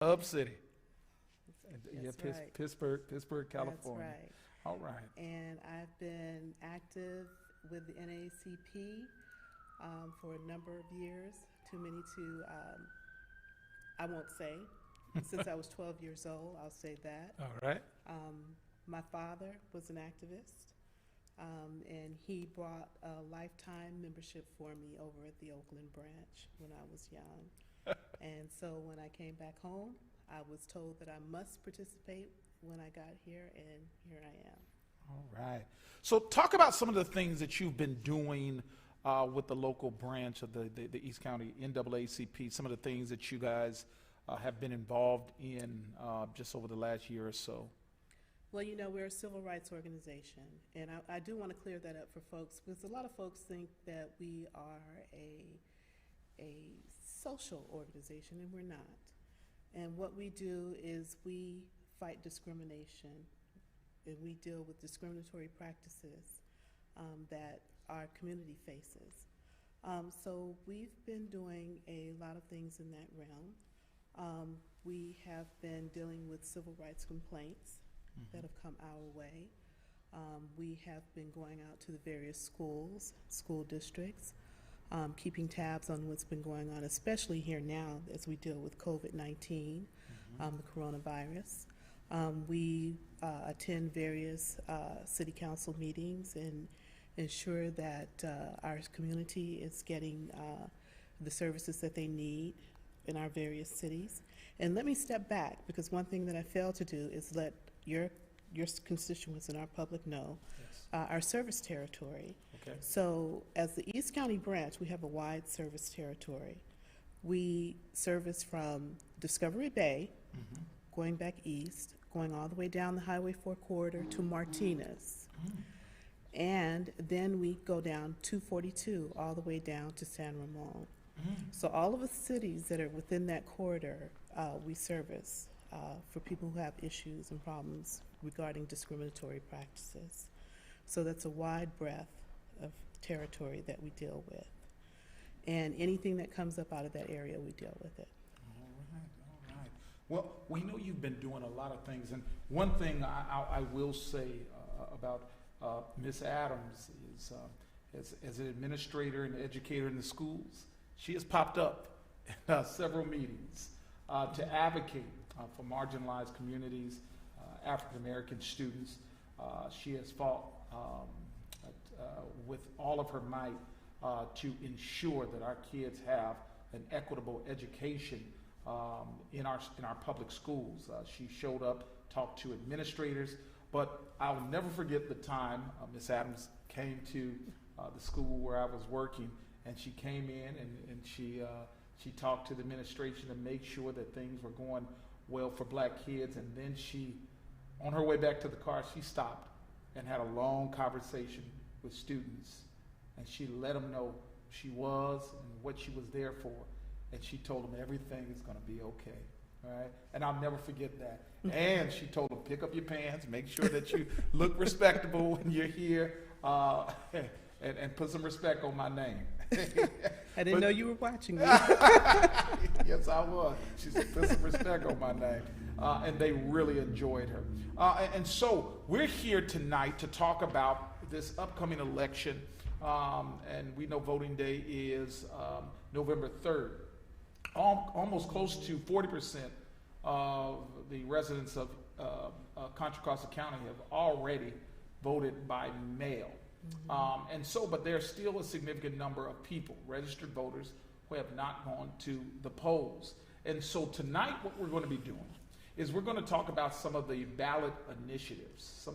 Hub City. Yeah, That's right. Pittsburgh, California. That's right. All right. And I've been active with the NAACP for a number of years. Too many to, I won't say. Since I was 12 years old, I'll say that. All right. Um, my father was an activist, and he brought a lifetime membership for me over at the Oakland branch when I was young. And so when I came back home, I was told that I must participate when I got here, and here I am. All right. So talk about some of the things that you've been doing with the local branch of the East County NAACP, some of the things that you guys have been involved in just over the last year or so. Well, you know, we're a civil rights organization, and I do want to clear that up for folks, because a lot of folks think that we are a social organization, and we're not. And what we do is we fight discrimination, and we deal with discriminatory practices that our community faces. So we've been doing a lot of things in that realm. We have been dealing with civil rights complaints that have come our way. We have been going out to the various schools, school districts, keeping tabs on what's been going on, especially here now as we deal with COVID-19, the coronavirus. We attend various city council meetings and ensure that our community is getting the services that they need in our various cities. And let me step back, because one thing that I failed to do is let your constituents and our public know our service territory. Okay. So as the East County branch, we have a wide service territory. We service from Discovery Bay, going back east, going all the way down the Highway 4 corridor to Martinez. And then we go down 242 all the way down to San Ramon. So all of the cities that are within that corridor, we service for people who have issues and problems regarding discriminatory practices. So that's a wide breadth of territory that we deal with. And anything that comes up out of that area, we deal with it. All right. Well, we know you've been doing a lot of things, and one thing I will say about Miss Adams is, as an administrator and educator in the schools, she has popped up in several meetings to advocate for marginalized communities, African American students. She has fought with all of her might to ensure that our kids have an equitable education in our public schools. She showed up, talked to administrators, but I'll never forget the time Miss Adams came to the school where I was working, and she came in and she talked to the administration to make sure that things were going well for black kids, and then she, on her way back to the car, she stopped and had a long conversation with students, and she let them know who she was and what she was there for, and she told them everything is going to be okay. All right? And I'll never forget that. And she told them, pick up your pants, make sure that you look respectable when you're here, and put some respect on my name. I didn't know you were watching me. Yes, I was. She said, put some respect on my name. And they really enjoyed her. And so we're here tonight to talk about this upcoming election. And we know voting day is November 3rd. Almost close to 40% of the residents of Contra Costa County have already voted by mail. But there's still a significant number of people, registered voters, who have not gone to the polls. And so tonight what we're going to be doing is we're going to talk about some of the ballot initiatives,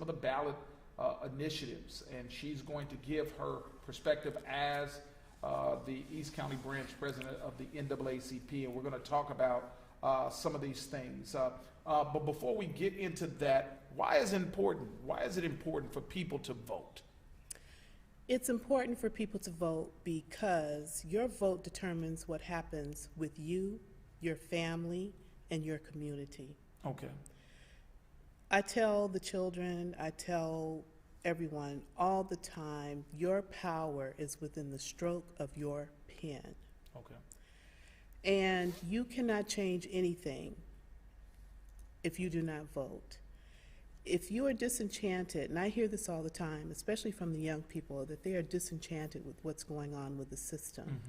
and she's going to give her perspective as the East County branch president of the NAACP, and we're going to talk about some of these things. But before we get into that, why is it important for people to vote? It's important for people to vote because your vote determines what happens with you, your family, and your community. Okay. I tell the children, I tell everyone all the time, your power is within the stroke of your pen. Okay. And you cannot change anything if you do not vote. If you are disenchanted, and I hear this all the time, especially from the young people, that they are disenchanted with what's going on with the system.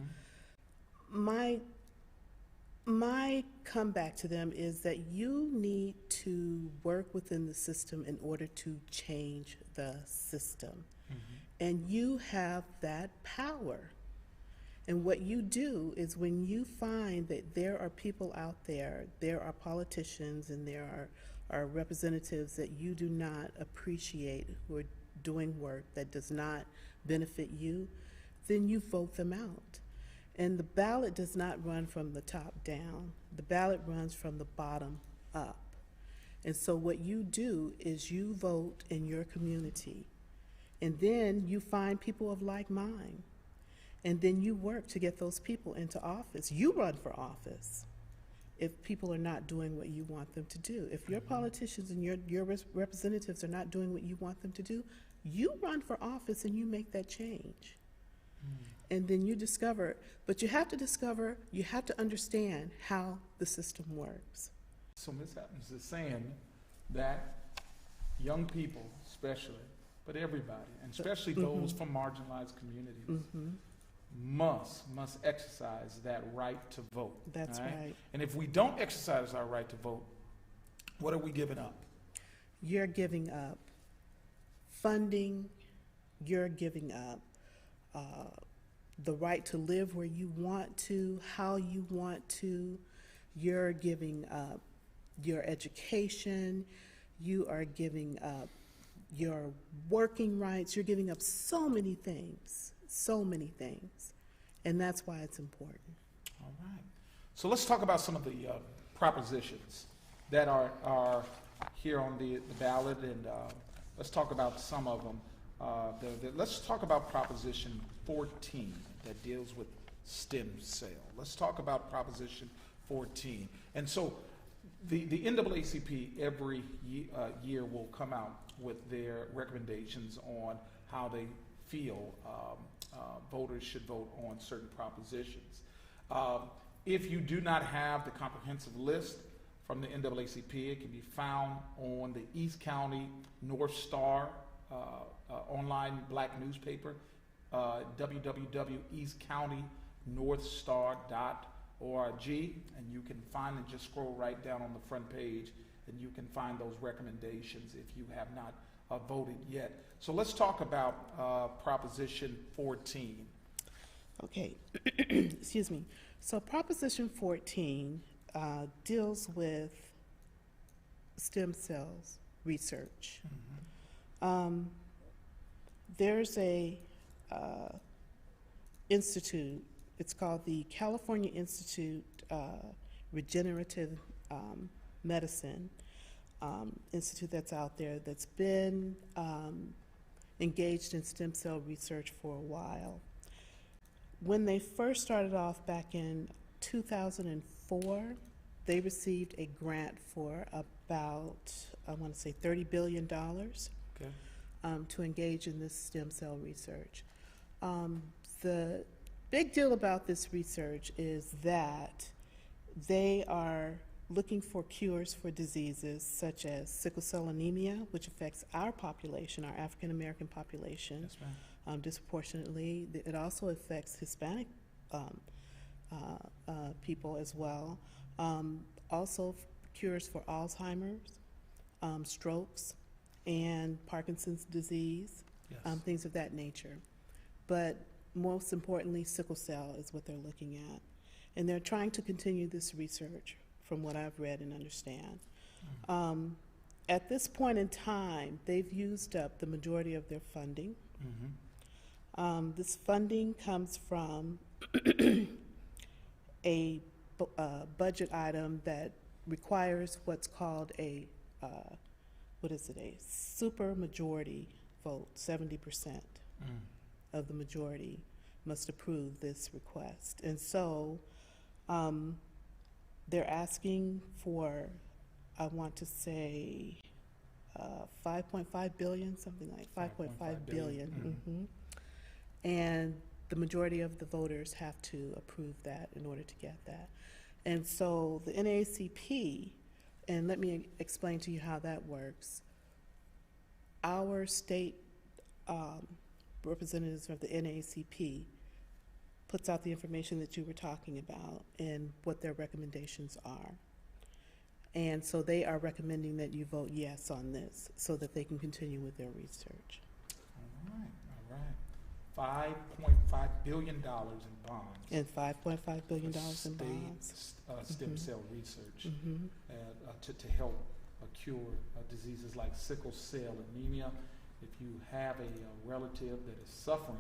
My comeback to them is that you need to work within the system in order to change the system. And you have that power. And what you do is when you find that there are people out there, there are politicians and there are representatives that you do not appreciate who are doing work that does not benefit you, then you vote them out. And the ballot does not run from the top down. The ballot runs from the bottom up. And so what you do is you vote in your community, and then you find people of like mind, and then you work to get those people into office. You run for office if people are not doing what you want them to do. If your politicians and your representatives are not doing what you want them to do, you run for office and you make that change. And then you discover, but you have to understand how the system works. So Ms. Adams is saying that young people especially, but everybody, and especially those from marginalized communities, must exercise that right to vote. That's right. And if we don't exercise our right to vote, what are we giving up? You're giving up funding, you're giving up the right to live where you want to, how you want to, you're giving up your education, you are giving up your working rights, you're giving up so many things, and that's why it's important. All right. So let's talk about some of the propositions that are here on the ballot, and let's talk about some of them. Let's talk about Proposition 14 that deals with stem cell. Let's talk about Proposition 14. And so the NAACP every year will come out with their recommendations on how they feel voters should vote on certain propositions. If you do not have the comprehensive list from the NAACP, it can be found on the East County North Star online black newspaper, www.eastcountynorthstar.org, and you can find and just scroll right down on the front page, and you can find those recommendations if you have not voted yet. So let's talk about Proposition 14. Okay, excuse me. So Proposition 14 deals with stem cells research. There's a institute, it's called the California Institute Regenerative Medicine Institute that's out there that's been engaged in stem cell research for a while. When they first started off back in 2004, they received a grant for about, I want to say $30 billion to engage in this stem cell research. The big deal about this research is that they are looking for cures for diseases such as sickle cell anemia, which affects our population, our African American population, Yes, ma'am. disproportionately. It also affects Hispanic people as well. Also cures for Alzheimer's, strokes, and Parkinson's disease, Yes. Things of that nature. But most importantly, sickle cell is what they're looking at. And they're trying to continue this research from what I've read and understand. At this point in time, they've used up the majority of their funding. This funding comes from a budget item that requires what's called a a super majority vote. 70% of the majority must approve this request. And so they're asking for, I want to say, 5.5 billion, something like 5.5 billion. And the majority of the voters have to approve that in order to get that. And so the NAACP and let me explain to you how that works. Our state representatives of the NAACP puts out the information that you were talking about and what their recommendations are. And so they are recommending that you vote yes on this so that they can continue with their research. All right. $5.5 billion in bonds. And $5.5 billion in bonds. Stem cell research Mm-hmm. to help cure diseases like sickle cell anemia. If you have a relative that is suffering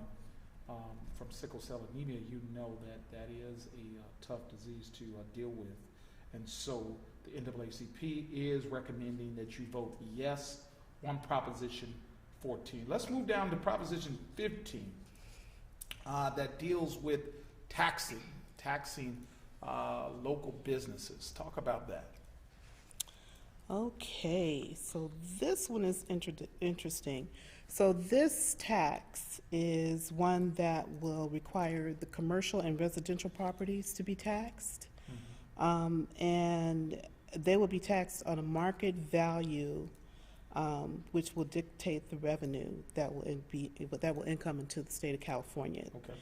from sickle cell anemia, you know that is a tough disease to deal with. And so the NAACP is recommending that you vote yes on Proposition 14. Let's move down to Proposition 15 that deals with taxing local businesses. Talk about that. Okay, so this one is interesting. So this tax is one that will require the commercial and residential properties to be taxed. And they will be taxed on a market value, which will dictate the revenue that will income into the state of California. Okay.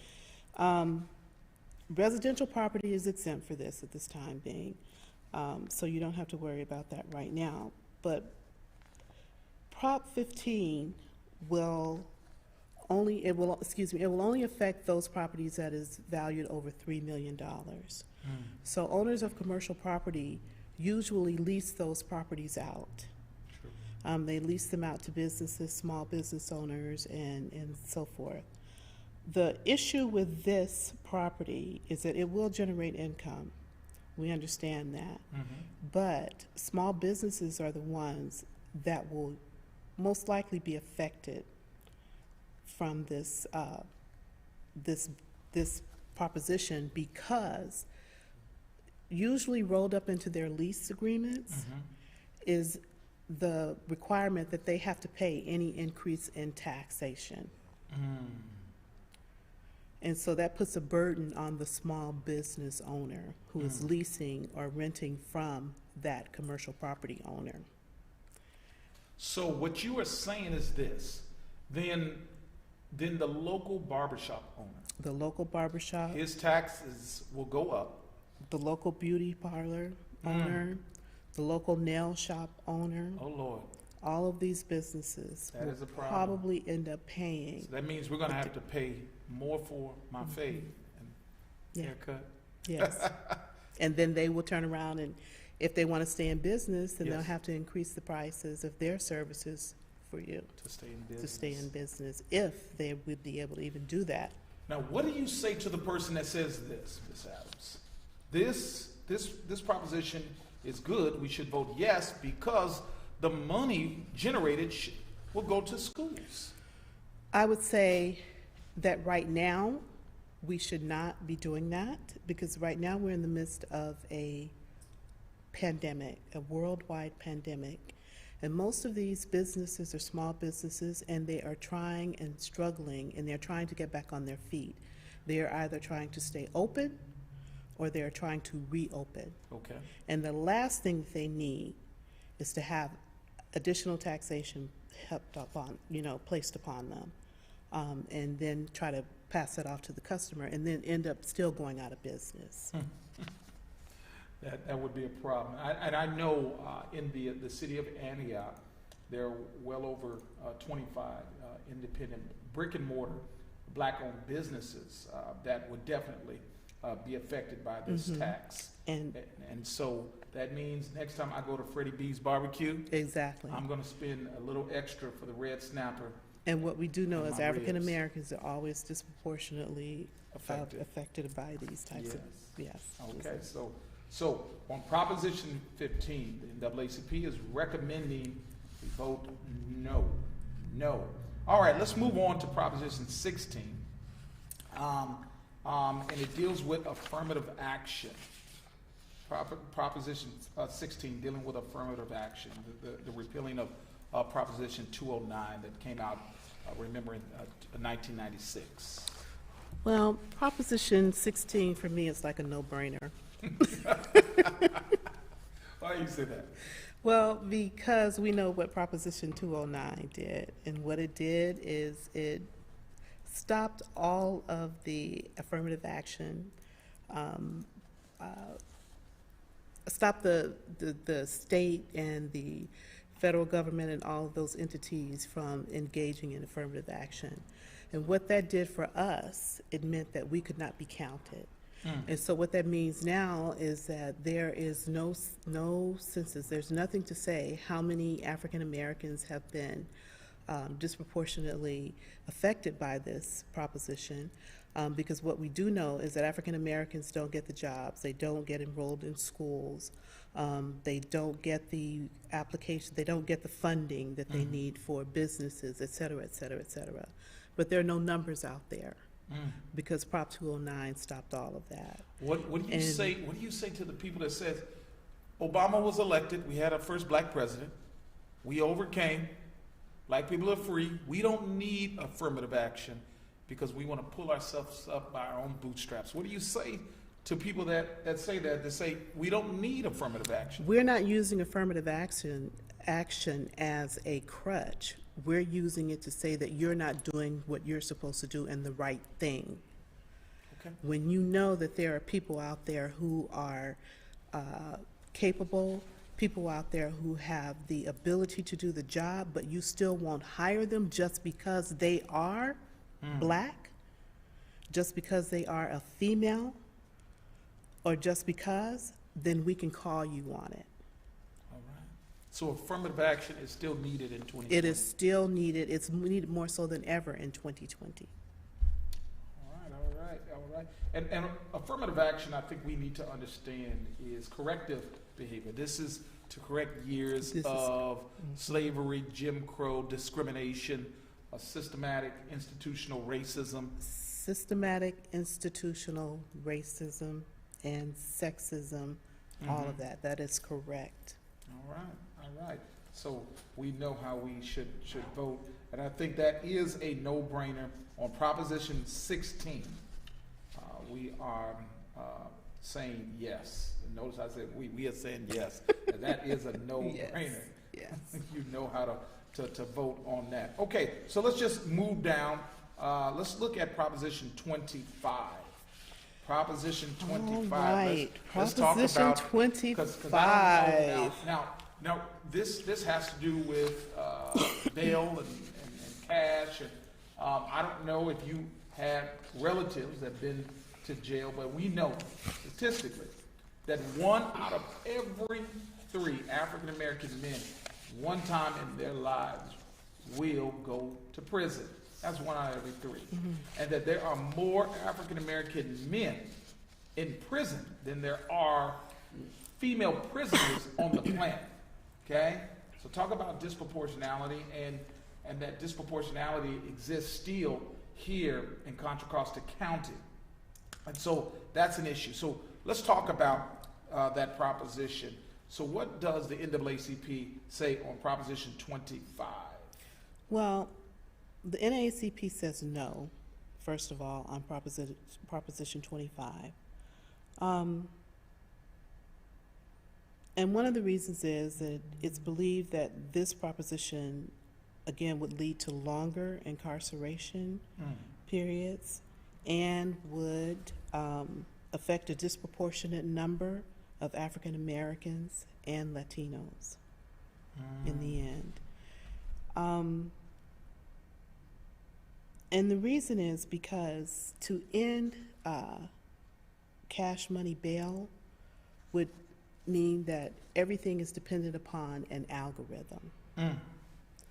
Residential property is exempt for this at this time being, so you don't have to worry about that right now. But Prop 15 will only affect those properties that is valued over $3 million. So owners of commercial property usually lease those properties out. True. They lease them out to businesses, small business owners, and so forth. The issue with this property is that it will generate income. We understand that. But small businesses are the ones that will most likely be affected from this this proposition, because usually rolled up into their lease agreements is the requirement that they have to pay any increase in taxation. And so that puts a burden on the small business owner who is leasing or renting from that commercial property owner. So what you are saying is this, then the local barbershop owner, The local barbershop, his taxes will go up. the local beauty parlor owner, the local nail shop owner, Oh, Lord. all of these businesses That will is a problem. probably end up paying. So that means we're going to have to pay more for my fade and Yeah. haircut. Yes. And then they will turn around, and if they want to stay in business, then they'll Yes. have to increase the prices of their services for you To stay in business. to stay in business, if they would be able to even do that. Now, what do you say to the person that says this, Ms. Adams? This proposition is good. We should vote yes because the money generated will go to schools. I would say that right now, we should not be doing that, because right now we're in the midst of a pandemic, a worldwide pandemic. And most of these businesses are small businesses, and they are trying and struggling, and they're trying to get back on their feet. They are either trying to stay open or they are trying to reopen. Okay. And the last thing they need is to have additional taxation placed upon them, and then try to pass that off to the customer, and then end up still going out of business. That would be a problem. I know in the city of Antioch, there are well over 25 independent brick and mortar black-owned businesses that would definitely be affected by this tax. And so that means next time I go to Freddie B's barbecue, exactly. I'm going to spend a little extra for the red snapper. And what we do know and is my African ribs. Americans are always disproportionately affected by these types of, yes. Okay, so on Proposition 15, the NAACP is recommending we vote no. No. All right, let's move on to Proposition 16. And it deals with affirmative action. Proposition 16 dealing with affirmative action, the repealing of Proposition 209 that came out, remember, in 1996. Well, Proposition 16 for me is like a no-brainer. Why you say that? Well, because we know what Proposition 209 did, and what it did is it stopped all of the affirmative action, uh, stopped the state and the federal government and all of those entities from engaging in affirmative action. And what that did for us, it meant that we could not be counted. And so what that means now is that there is no census, there's nothing to say how many African Americans have been disproportionately affected by this proposition, because what we do know is that African Americans don't get the jobs, they don't get enrolled in schools, they don't get the application, they don't get the funding that they need for businesses, et cetera, et cetera, et cetera. But there are no numbers out there. Because Prop 209 stopped all of that. What do you say? What do you say to the people that says Obama was elected? We had our first black president. We overcame. Black people are free. We don't need affirmative action because we want to pull ourselves up by our own bootstraps. What do you say to people that say that? That say we don't need affirmative action. We're not using affirmative action as a crutch. We're using it to say that you're not doing what you're supposed to do and the right thing. Okay. When you know that there are people out there who are capable, people out there who have the ability to do the job, but you still won't hire them just because they are black, just because they are a female, or just because, then we can call you on it. So affirmative action is still needed in 2020? It is still needed. It's needed more so than ever in 2020. All right. And affirmative action, I think we need to understand, is corrective behavior. This is to correct years of slavery, Jim Crow, discrimination, systematic institutional racism. Systematic institutional racism and sexism, all of that. That is correct. All right. So we know how we should vote, and I think that is a no-brainer on Proposition 16. We are saying yes. And notice I said we are saying yes. And that is a no-brainer. Yes. You know how to vote on that. Okay, so let's just move down. Let's look at Proposition 25. Proposition 25. All right. Let's talk about 25. Now, this has to do with bail and cash. And I don't know if you have relatives that have been to jail, but we know statistically that 1 out of every 3 African American men, one time in their lives, will go to prison. That's 1 out of every 3. And that there are more African American men in prison than there are female prisoners on the planet. Okay? So talk about disproportionality, and that disproportionality exists still here in Contra Costa County. And so that's an issue. So let's talk about that proposition. So what does the NAACP say on Proposition 25? Well, the NAACP says no, first of all, on Proposition 25. And one of the reasons is that it's believed that this proposition, again, would lead to longer incarceration periods and would affect a disproportionate number of African Americans and Latinos in the end. And the reason is because to end cash money bail would mean that everything is dependent upon an algorithm.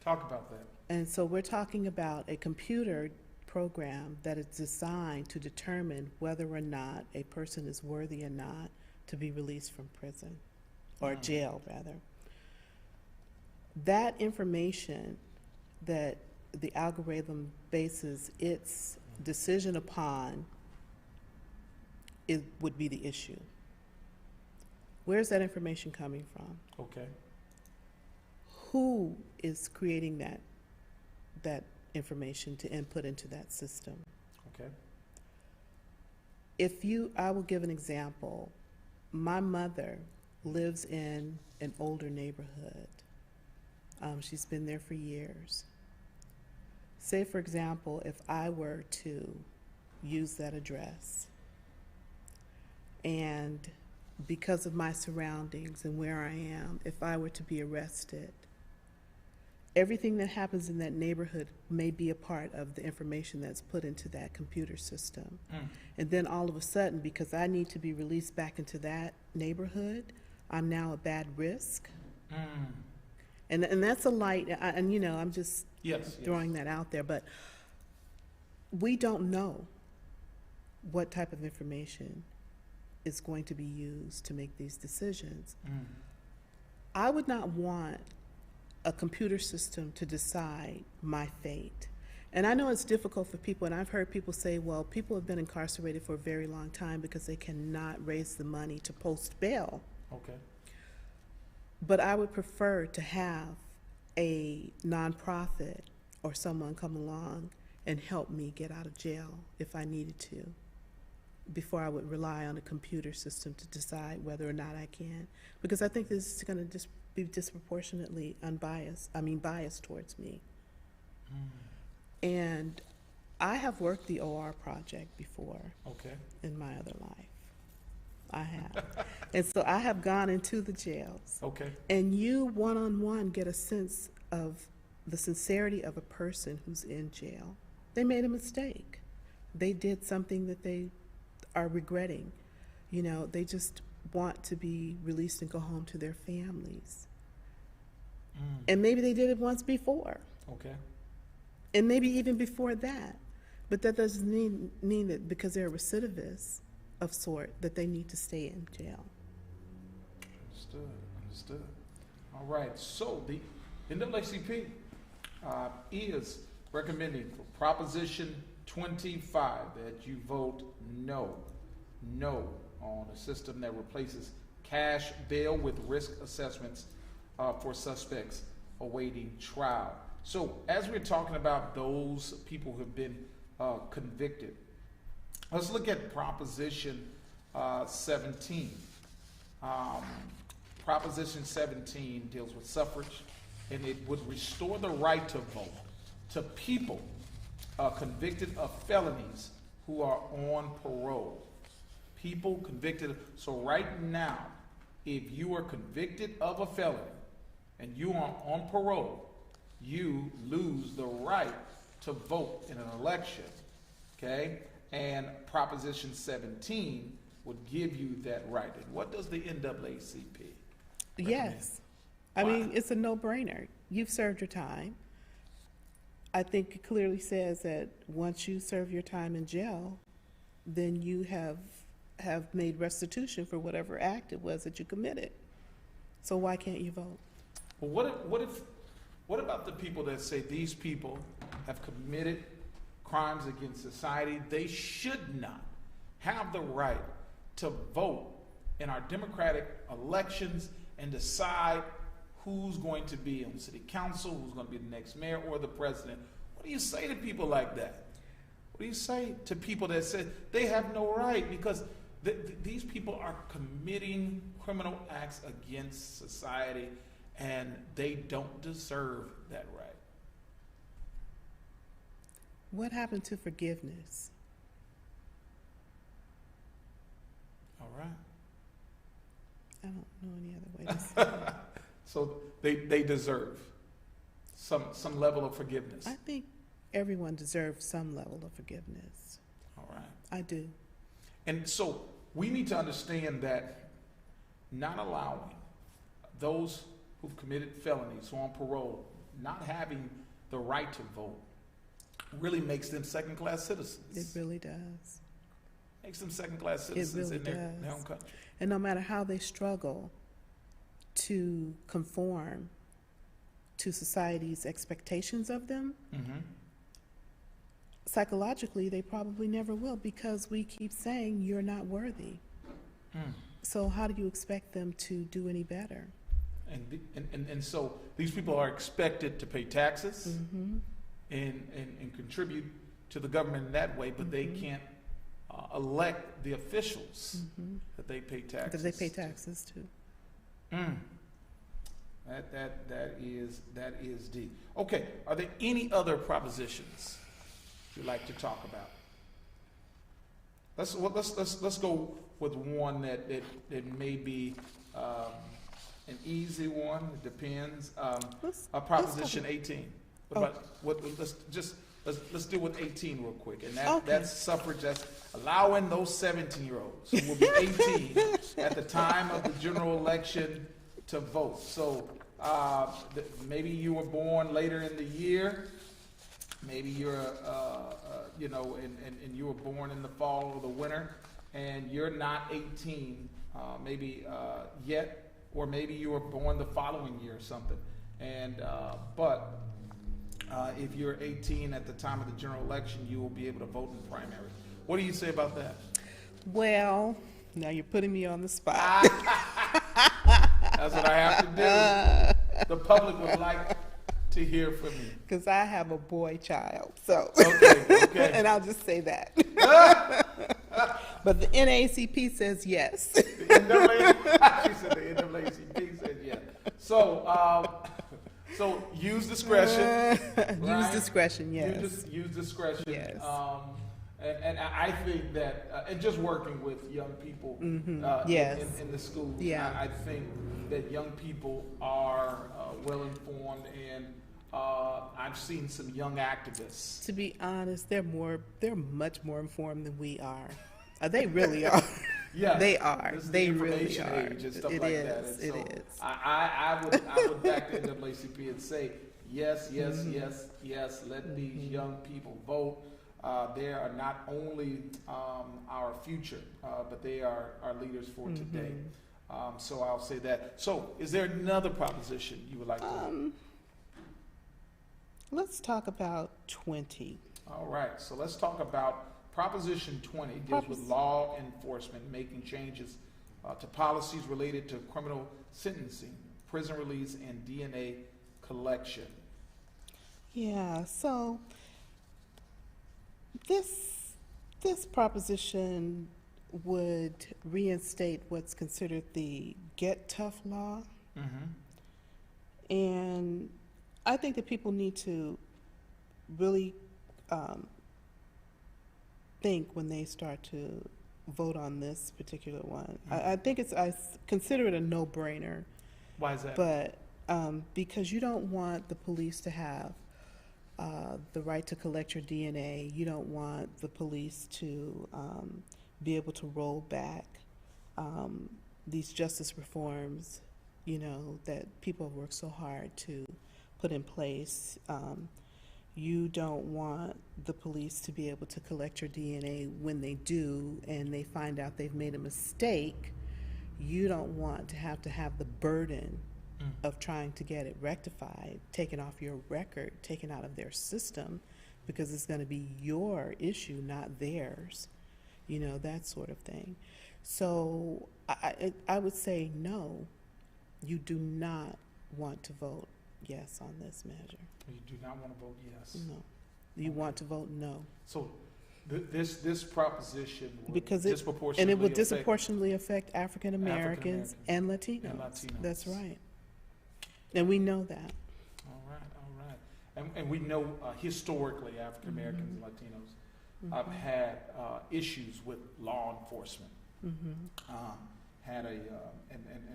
Talk about that. And so we're talking about a computer program that is designed to determine whether or not a person is worthy or not to be released from prison, or jail rather. That information that the algorithm bases its decision upon, it would be the issue. Where's that information coming from? Okay. Who is creating that information to input into that system? Okay. I will give an example. My mother lives in an older neighborhood. She's been there for years. Say, for example, if I were to use that address, and because of my surroundings and where I am, if I were to be arrested, everything that happens in that neighborhood may be a part of the information that's put into that computer system. And then all of a sudden, because I need to be released back into that neighborhood, I'm now a bad risk. And that's a light, and you know, I'm just throwing that out there, but we don't know what type of information is going to be used to make these decisions. I would not want a computer system to decide my fate. And I know it's difficult for people, and I've heard people say, well, people have been incarcerated for a very long time because they cannot raise the money to post bail. Okay. But I would prefer to have a nonprofit or someone come along and help me get out of jail if I needed to, before I would rely on a computer system to decide whether or not I can. Because I think this is going to just be disproportionately biased towards me. And I have worked the OR project before in my other life. I have. And so I have gone into the jails. Okay. And you one-on-one get a sense of the sincerity of a person who's in jail. They made a mistake. They did something that they are regretting. You know, they just want to be released and go home to their families. And maybe they did it once before. Okay. And maybe even before that. But that doesn't mean that because they're recidivists of sort that they need to stay in jail. Understood. All right, so the NAACP is recommending for Proposition 25 that you vote no on a system that replaces cash bail with risk assessments for suspects awaiting trial. So as we're talking about those people who have been convicted, let's look at Proposition 17. Proposition 17 deals with suffrage, and it would restore the right to vote to people convicted of felonies who are on parole. People convicted. So right now, if you are convicted of a felony and you are on parole, you lose the right to vote in an election. Okay? And Proposition 17 would give you that right. And what does the NAACP recommend? Yes. I mean, it's a no-brainer. You've served your time. I think it clearly says that once you serve your time in jail, then you have made restitution for whatever act it was that you committed. So why can't you vote? Well, what about the people that say these people have committed crimes against society? They should not have the right to vote in our democratic elections and decide who's going to be on city council, who's going to be the next mayor or the president. What do you say to people like that? What do you say to people that say they have no right because these people are committing criminal acts against society and they don't deserve that right? What happened to forgiveness? All right. I don't know any other way to say it. So they deserve some level of forgiveness. I think everyone deserves some level of forgiveness. All right. I do. And so we need to understand that not allowing those who've committed felonies, who are on parole, not having the right to vote, really makes them second-class citizens. It really does. Makes them second-class citizens really in their own country. And no matter how they struggle to conform to society's expectations of them, psychologically they probably never will because we keep saying you're not worthy. So how do you expect them to do any better? And so these people are expected to pay taxes and contribute to the government in that way, but they can't elect the officials that they pay taxes. That they pay taxes to. Mm. That is deep. Okay, are there any other propositions you'd like to talk about? Let's go with one that may be an easy one. It depends. Proposition 18. Let's deal with 18 real quick, and that's suffrage. That's allowing those 17-year-olds who will be 18 at the time of the general election to vote. So maybe you were born later in the year. Maybe you're, and you were born in the fall or the winter, and you're not 18, yet, or maybe you were born the following year or something. And but if you're 18 at the time of the general election, you will be able to vote in the primary. What do you say about that? Well, now you're putting me on the spot. That's what I have to do. The public would like to hear from you. Because I have a boy child, so. Okay. And I'll just say that. But the NAACP says yes. She said the NAACP said yes. So use discretion. Use discretion, yes. Use discretion. Yes. And I think that, and just working with young people Yes. in the schools, Yeah. I think that young people are well informed, and I've seen some young activists. To be honest, they're much more informed than we are. They really are. Yeah, they are. This is they the really information are. age and stuff It like is. that. And It so is. I would back the NAACP and say yes. Let these young people vote. They are not only our future, but they are our leaders for today. So I'll say that. So, is there another proposition you would like to? Let's talk about 20. All right. So let's talk about Proposition 20. Deals with law enforcement making changes to policies related to criminal sentencing, prison release, and DNA collection. Yeah. So this proposition would reinstate what's considered the Get Tough law. And I think that people need to really think when they start to vote on this particular one. I think I consider it a no-brainer. Why is that? But because you don't want the police to have the right to collect your DNA. You don't want the police to be able to roll back these justice reforms, that people have worked so hard to put in place. You don't want the police to be able to collect your DNA when they do and they find out they've made a mistake. You don't want to have the burden of trying to get it rectified, taken off your record, taken out of their system, because it's going to be your issue, not theirs, that sort of thing. So I would say no, you do not want to vote yes on this measure. You do not want to vote yes? No. You want to vote no. So this proposition would Because disproportionately it would affect disproportionately affect African Americans and Latinos. And Latinos. That's right. And we know that. All right. And we know historically African Americans and Latinos have had issues with law enforcement. And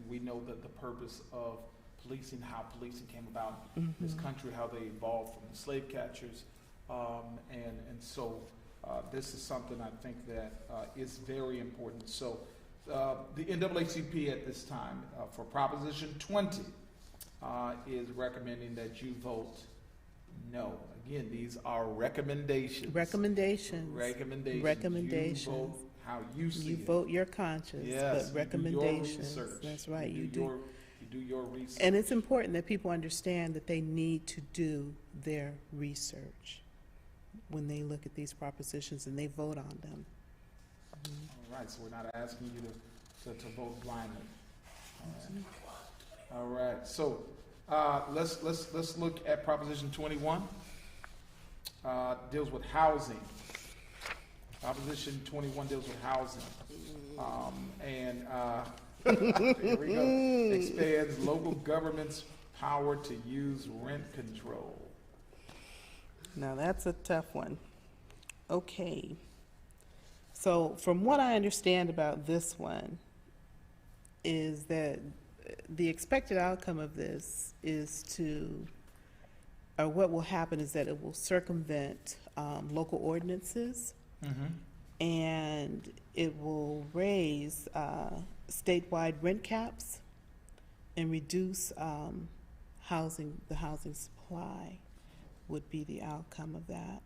we know that the purpose of policing, how policing came about in this country, how they evolved from the slave catchers, and so this is something I think that is very important. So the NAACP at this time for Proposition 20 is recommending that you vote no. Again, these are recommendations. Recommendations. You vote how you see it. You vote your conscience, Yes, but recommendations. You do your research. That's right. You do your research. And it's important that people understand that they need to do their research when they look at these propositions and they vote on them. All right, so we're not asking you to vote blindly. All right. So let's look at Proposition 21. Deals with housing. Proposition 21 deals with housing, and Here we go. Expands local government's power to use rent control. Now, that's a tough one. Okay. So, from what I understand about this one, is that the expected outcome of this is or what will happen is that it will circumvent local ordinances, and it will raise statewide rent caps and reduce the housing supply would be the outcome of that.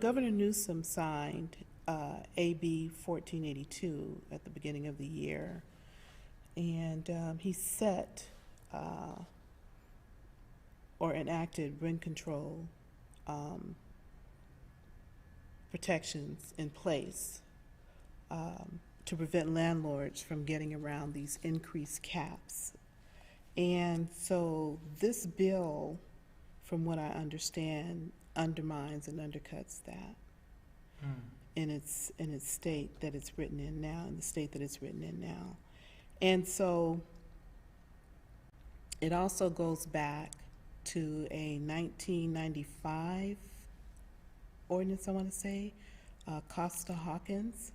Governor Newsom signed AB 1482 at the beginning of the year, and he set or enacted rent control protections in place to prevent landlords from getting around these increased caps. And so this bill, from what I understand, undermines and undercuts that in its state that it's written in now, in the state that it's written in now. And so it also goes back to a 1995 ordinance, I want to say, Costa-Hawkins,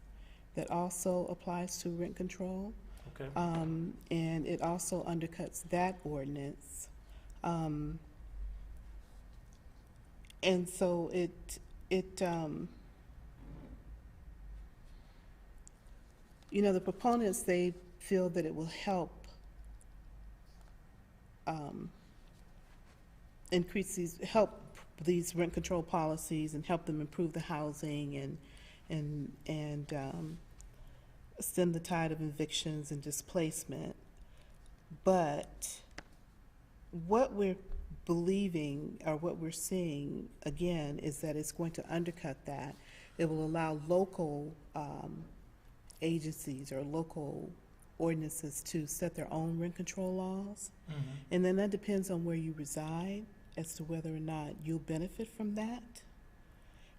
that also applies to rent control. Okay. And it also undercuts that ordinance. And so the proponents, they feel that it will help help these rent control policies and help them improve the housing and stem the tide of evictions and displacement. But what we're believing, or what we're seeing again, is that it's going to undercut that. It will allow local agencies or local ordinances to set their own rent control laws. And then that depends on where you reside as to whether or not you'll benefit from that.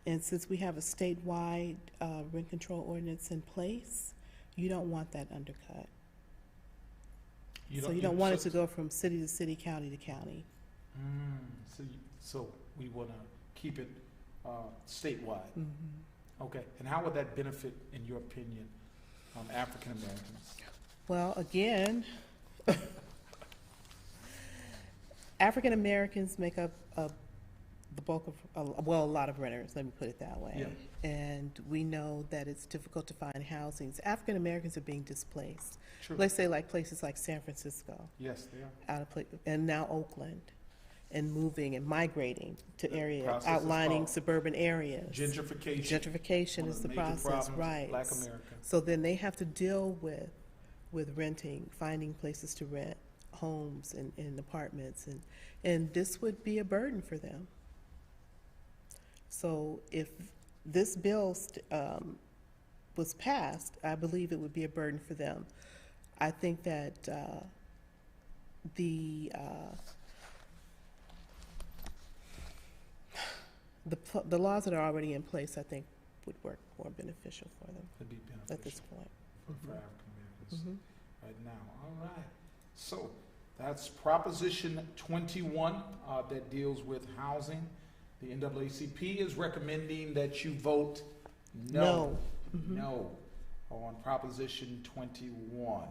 And since we have a statewide rent control ordinance in place, you don't want that undercut. You don't want it to go from city to city, county to county. So we want to keep it statewide. Okay. And how would that benefit, in your opinion, African Americans? Well, again, African Americans make up the bulk of, a lot of renters, let me put it that way. Yeah. And we know that it's difficult to find housing. African Americans are being displaced. True. Let's say like places like San Francisco. Yes, they are. Out of place, and now Oakland, and moving and migrating to areas, process outlining suburban areas. Gentrification. Gentrification One is of the major process, problems with right? Black America. So then they have to deal with renting, finding places to rent homes and apartments, and this would be a burden for them. So if this bill was passed, I believe it would be a burden for them. I think that the laws that are already in place, I think, would work more beneficial for them Could be beneficial at this point. for African Americans right now. All right. So that's Proposition 21 that deals with housing. The NAACP is recommending that you vote no on Proposition 21.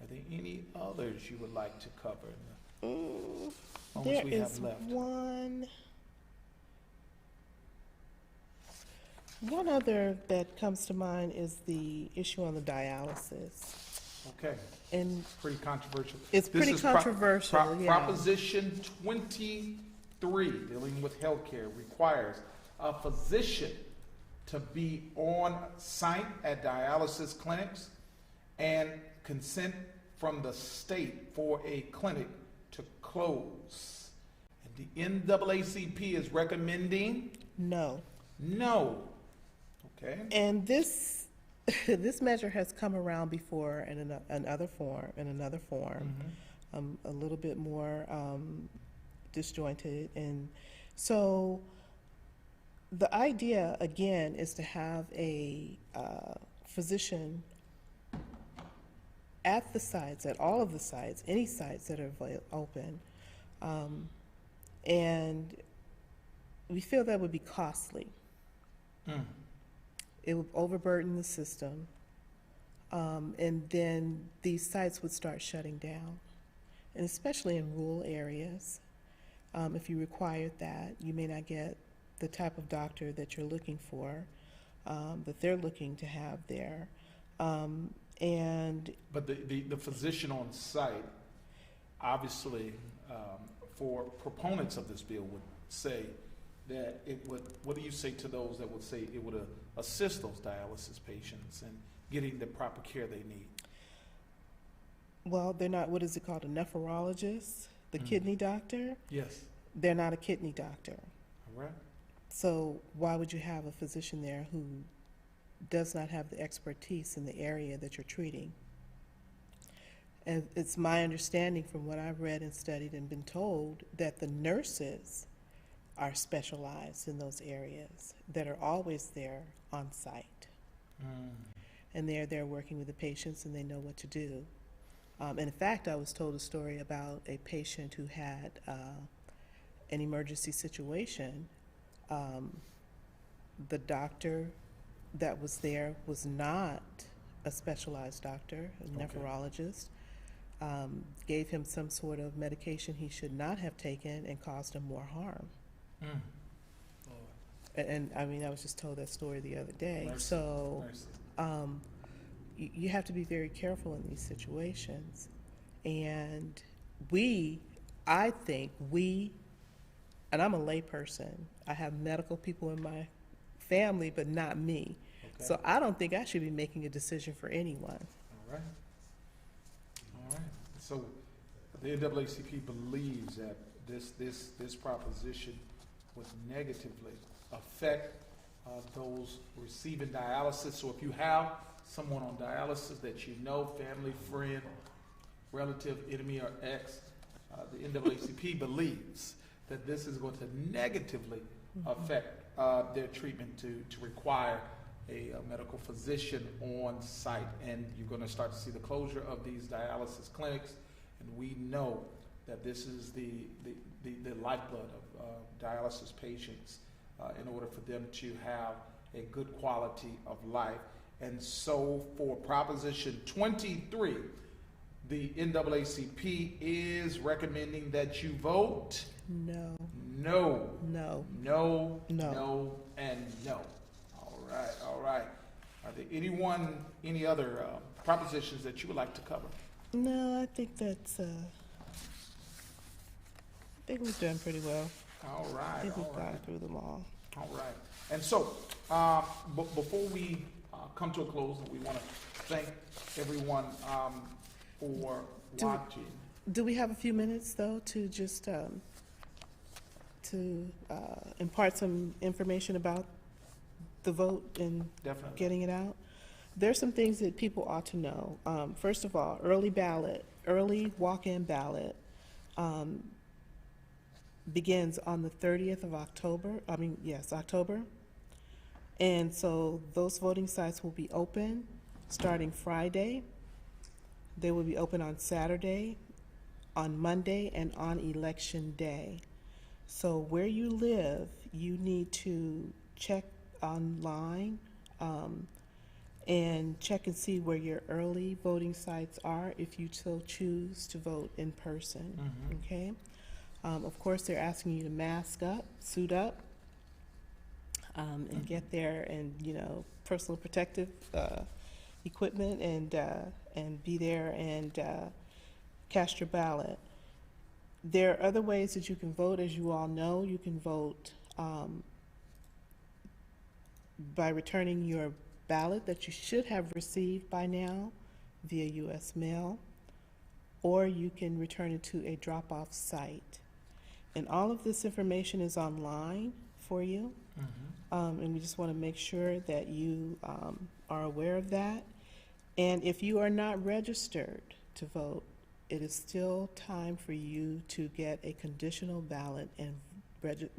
Are there any others you would like to cover in the moments we have left? One other that comes to mind is the issue on the dialysis. Okay. And pretty controversial. It's pretty controversial, yeah. Proposition 23, dealing with healthcare, requires a physician to be on site at dialysis clinics and consent from the state for a clinic to close. And the NAACP is recommending no. Okay. And this measure has come around before in another form, a little bit more disjointed. And so the idea, again, is to have a physician at the sites, at all of the sites, any sites that are open. And we feel that would be costly. Mm. It would overburden the system. And then these sites would start shutting down. And especially in rural areas, if you required that, you may not get the type of doctor that you're looking for, that they're looking to have there. But the physician on site, obviously, for proponents of this bill would say that it would, what do you say to those that would say it would assist those dialysis patients in getting the proper care they need? Well, they're not, what is it called, a nephrologist, the kidney doctor? Yes. They're not a kidney doctor. All right. So why would you have a physician there who does not have the expertise in the area that you're treating? And it's my understanding from what I've read and studied and been told that the nurses are specialized in those areas, that are always there on site. And they're there working with the patients and they know what to do. And in fact, I was told a story about a patient who had an emergency situation. The doctor that was there was not a specialized doctor, a nephrologist, gave him some sort of medication he should not have taken and caused him more harm. And I mean, I was just told that story the other day. Mercy. So Mercy. You have to be very careful in these situations. And I think and I'm a layperson, I have medical people in my family, but not me. Okay. So I don't think I should be making a decision for anyone. All right. All right. So the NAACP believes that this proposition would negatively affect those receiving dialysis. So if you have someone on dialysis that you know, family, friend, relative, enemy, or ex, the NAACP believes that this is going to negatively affect their treatment to require a medical physician on site. And you're going to start to see the closure of these dialysis clinics. And we know that this is the lifeblood of dialysis patients in order for them to have a good quality of life. And so for Proposition 23, the NAACP is recommending that you vote No. no. No. No, No. no, and no. All right, all right. Are there any other propositions that you would like to cover? No, I think that's, I think we've done pretty well. All I right, think we've all gone right, through them all. all right. And so, before we come to a close, we want to thank everyone for watching. Do we have a few minutes, though, to just impart some information about the vote and Definitely. getting it out? There's some things that people ought to know. First of all, early walk-in ballot begins on the 30th of October. October. And so those voting sites will be open starting Friday. They will be open on Saturday, on Monday, and on Election Day. So where you live, you need to check online and check and see where your early voting sites are if you so choose to vote in person, okay? Of course, they're asking you to mask up, suit up, and get there, and personal protective equipment, and be there and cast your ballot. There are other ways that you can vote. As you all know, you can vote by returning your ballot that you should have received by now via U.S. mail, or you can return it to a drop-off site. And all of this information is online for you. And we just want to make sure that you are aware of that. And if you are not registered to vote, it is still time for you to get a conditional ballot and it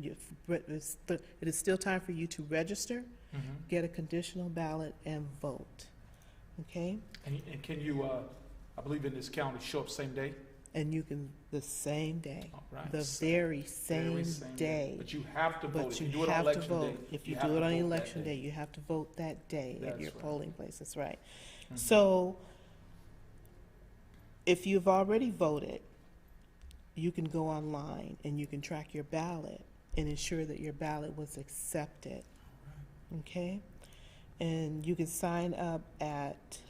is still time for you to register, get a conditional ballot, and vote. okay? And can you, I believe in this county, show up same day? And you can, the same day, All right. the very same day. But you have to vote. But If you you do it on have to election day, vote. If you have do to it on vote that election day, you have to vote that day at That's your right. polling place, that's right. Mhm. So, if you've already voted, you can go online and you can track your ballot and ensure that your ballot was accepted, okay? And you can sign up at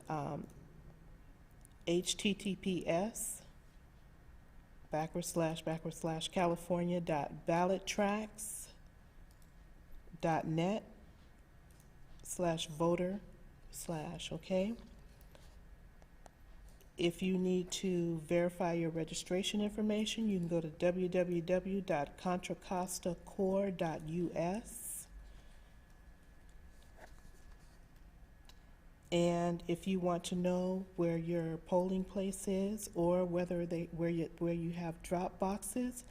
https://california.ballottracks.net/voter/ okay? If you need to verify your registration information, you can go to www.contracostacorps.us. And if you want to know where your polling place is or where you have drop boxes,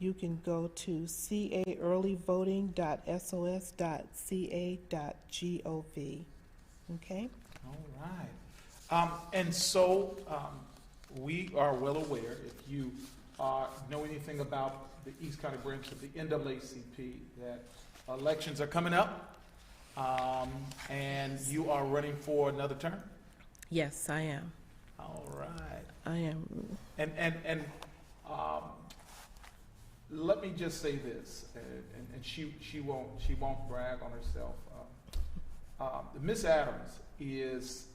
you can go to caearlyvoting.sos.ca.gov. Okay? All right. And so we are well aware, if you know anything about the East County branch of the NAACP, that elections are coming up, and you are running for another term? Yes, I am. All right. I am. And let me just say this, and she won't brag on herself. Miss Adams is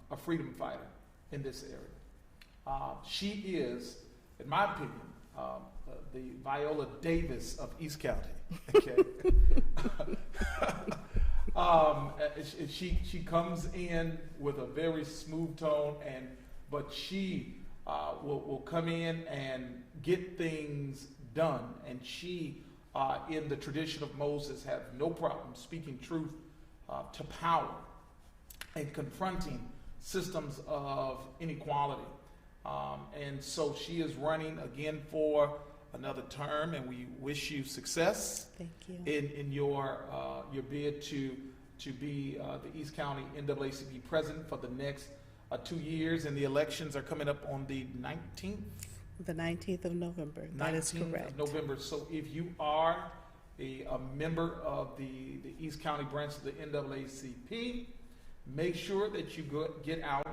a freedom fighter in this area. She is, in my opinion, the Viola Davis of East County. Okay. She comes in with a very smooth tone, but she will come in and get things done. And she, in the tradition of Moses, have no problem speaking truth to power and confronting systems of inequality. And so she is running again for another term, and we wish you success. Thank you. In your bid to be the East County NAACP president for the next 2 years, and the elections are coming up on the 19th? The 19th of November, that is 19th correct. of November. So if you are a member of the East County branch of the NAACP, make sure that you get out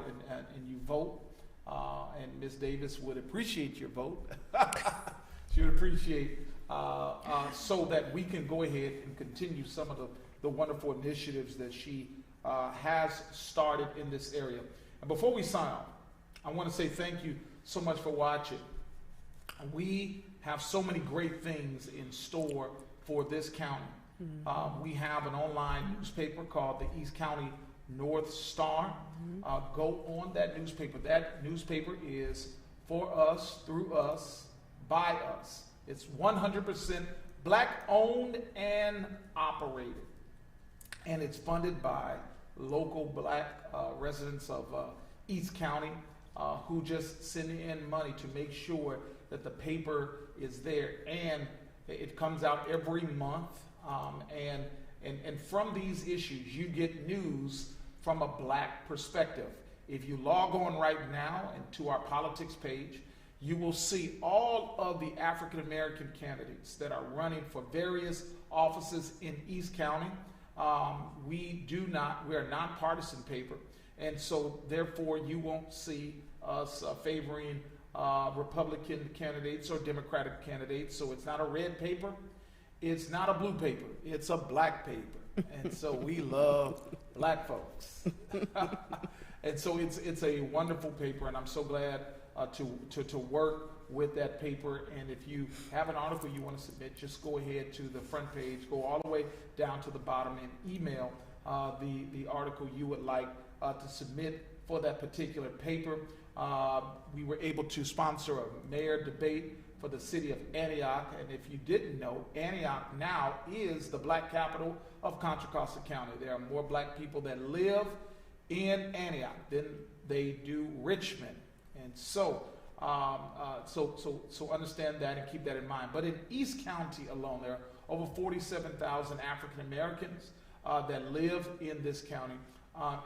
and you vote. And Ms. Davis would appreciate your vote. She would appreciate so that we can go ahead and continue some of the wonderful initiatives that she has started in this area. And before we sign off, I want to say thank you so much for watching. We have so many great things in store for this county. Mm-hmm. We have an online newspaper called the East County North Star. Go on that newspaper. That newspaper is for us, through us, by us. It's 100% black owned and operated. And it's funded by local black residents of East County who just send in money to make sure that the paper is there. And it comes out every month. And from these issues, you get news from a black perspective. If you log on right now and to our politics page, you will see all of the African American candidates that are running for various offices in East County. We are nonpartisan paper, and so therefore you won't see us favoring Republican candidates or Democratic candidates. So it's not a red paper, it's not a blue paper, it's a black paper. And so we love black folks. And so it's a wonderful paper, and I'm so glad to work with that paper. And if you have an article you want to submit, just go ahead to the front page, go all the way down to the bottom, and email the article you would like to submit for that particular paper. We were able to sponsor a mayor debate for the city of Antioch, and if you didn't know, Antioch now is the black capital of Contra Costa County. There are more black people that live in Antioch than they do Richmond, and so understand that and keep that in mind. But in East County alone, there are over 47,000 African Americans that live in this county.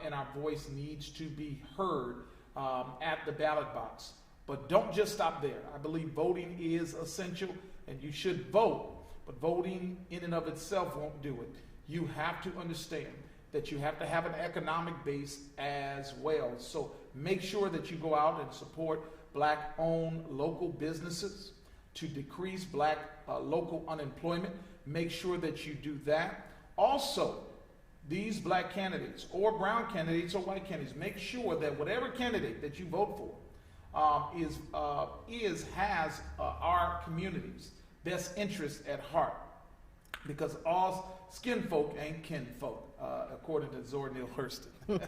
and our voice needs to be heard at the ballot box. But don't just stop there. I believe voting is essential, and you should vote. But voting in and of itself won't do it. You have to understand that you have to have an economic base as well. So make sure that you go out and support Black-owned local businesses to decrease Black local unemployment. Make sure that you do that. Also, these Black candidates or brown candidates or white candidates, make sure that whatever candidate that you vote for has our community's best interest at heart, because all skin folk ain't kin folk, according to Zora Neale Hurston.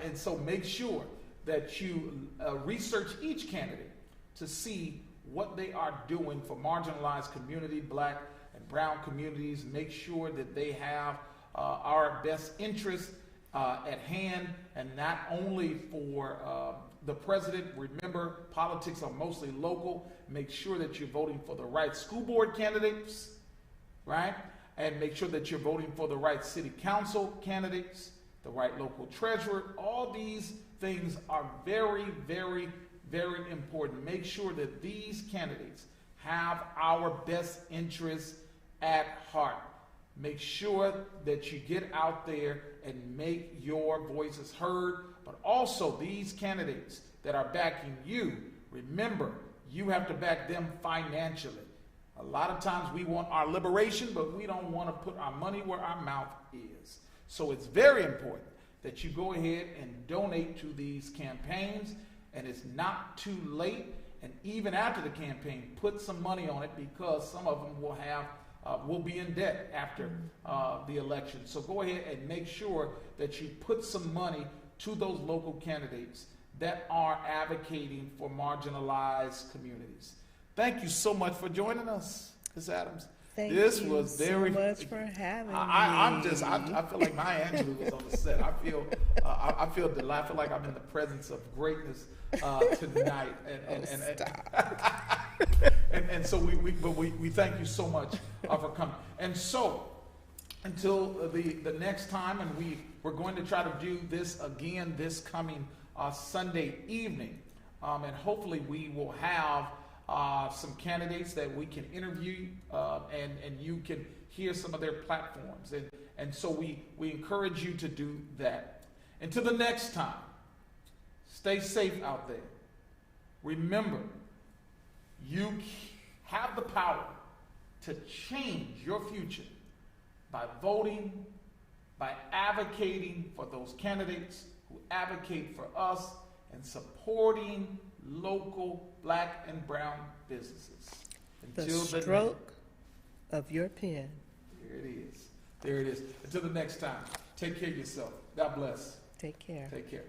And so make sure that you research each candidate to see what they are doing for marginalized community, Black and brown communities. Make sure that they have our best interests at hand, and not only for the president. Remember, politics are mostly local. Make sure that you're voting for the right school board candidates, right? And make sure that you're voting for the right city council candidates, the right local treasurer. All these things are very, very, very important. Make sure that these candidates have our best interests at heart. Make sure that you get out there and make your voices heard. But also, these candidates that are backing you, remember, you have to back them financially. A lot of times we want our liberation, but we don't want to put our money where our mouth is. So it's very important that you go ahead and donate to these campaigns, and it's not too late. And even after the campaign, put some money on it, because some of them will be in debt after the election. So go ahead and make sure that you put some money to those local candidates that are advocating for marginalized communities. Thank you so much for joining us, Ms. Adams. Thank this you was very so much for having me. I feel like Maya Angelou was on the set. I feel delighted. I feel like I'm in the presence of greatness tonight. And so we thank you so much for coming. And so until the next time, and we're going to try to do this again this coming Sunday evening, and hopefully we will have some candidates that we can interview, and you can hear some of their platforms. And so we encourage you to do that. Until the next time, stay safe out there. Remember, you have the power to change your future by voting, by advocating for those candidates who advocate for us, and supporting local Black and brown businesses. The stroke of your pen. There it is. There it is. Until the next time, take care of yourself. God bless. Take care. Take care.